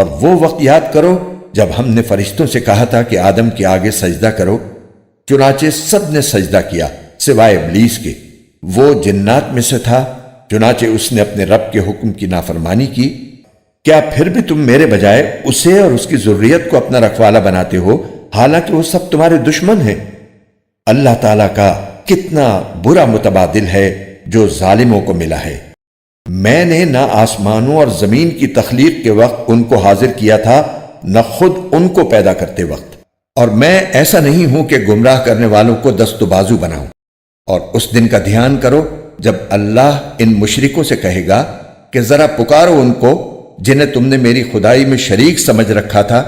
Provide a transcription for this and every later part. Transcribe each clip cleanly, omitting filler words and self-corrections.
اور وہ وقت یاد کرو جب ہم نے فرشتوں سے کہا تھا کہ آدم کے آگے سجدہ کرو، چنانچہ سب نے سجدہ کیا سوائے ابلیس کے، وہ جنات میں سے تھا، چنانچہ اس نے اپنے رب کے حکم کی نافرمانی کی۔ کیا پھر بھی تم میرے بجائے اسے اور اس کی ذریت کو اپنا رکھوالا بناتے ہو، حالانکہ وہ سب تمہارے دشمن ہیں؟ اللہ تعالیٰ کا کتنا برا متبادل ہے جو ظالموں کو ملا ہے۔ میں نے نہ آسمانوں اور زمین کی تخلیق کے وقت ان کو حاضر کیا تھا، نہ خود ان کو پیدا کرتے وقت، اور میں ایسا نہیں ہوں کہ گمراہ کرنے والوں کو دست و بازو بناؤں۔ اور اس دن کا دھیان کرو جب اللہ ان مشرکوں سے کہے گا کہ ذرا پکارو ان کو جنہیں تم نے میری خدائی میں شریک سمجھ رکھا تھا،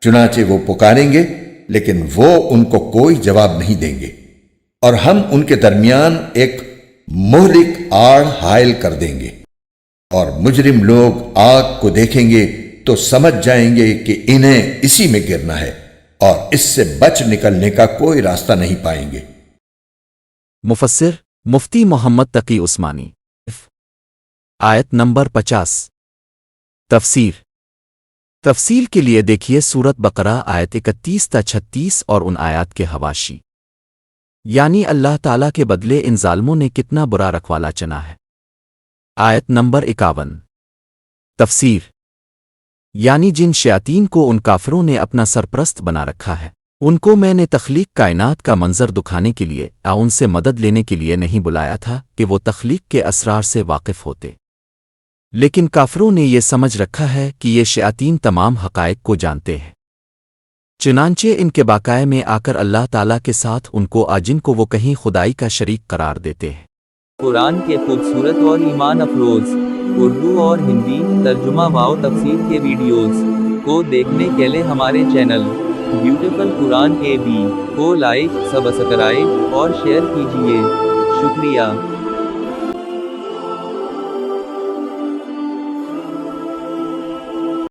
چنانچہ وہ پکاریں گے لیکن وہ ان کو کوئی جواب نہیں دیں گے، اور ہم ان کے درمیان ایک مہلک آڑ حائل کر دیں گے، اور مجرم لوگ آگ کو دیکھیں گے تو سمجھ جائیں گے کہ انہیں اسی میں گرنا ہے، اور اس سے بچ نکلنے کا کوئی راستہ نہیں پائیں گے۔ مفسر مفتی محمد تقی عثمانی۔ آیت نمبر 50۔ تفصیل کے لیے دیکھیے سورت بقرہ آیت 31 تا 36 اور ان آیات کے حواشی۔ یعنی اللہ تعالیٰ کے بدلے ان ظالموں نے کتنا برا رکھوالا چنا ہے۔ آیت نمبر 51۔ تفسیر یعنی جن شیاطین کو ان کافروں نے اپنا سرپرست بنا رکھا ہے، ان کو میں نے تخلیق کائنات کا منظر دکھانے کے لیے یا ان سے مدد لینے کے لیے نہیں بلایا تھا کہ وہ تخلیق کے اسرار سے واقف ہوتے، لیکن کافروں نے یہ سمجھ رکھا ہے کہ یہ شیاطین تمام حقائق کو جانتے ہیں، چنانچہ ان کے باقائے میں آ کر اللہ تعالیٰ کے ساتھ ان کو جن کو وہ کہیں خدائی کا شریک قرار دیتے ہیں۔ قرآن کے خوبصورت اور ایمان افروز اردو اور ہندی ترجمہ و تفسیر کے ویڈیوز کو دیکھنے کے لیے ہمارے چینل بیوٹیفل قرآن کے بھی کو لائک، سبسکرائب اور شیئر کیجیے۔ شکریہ۔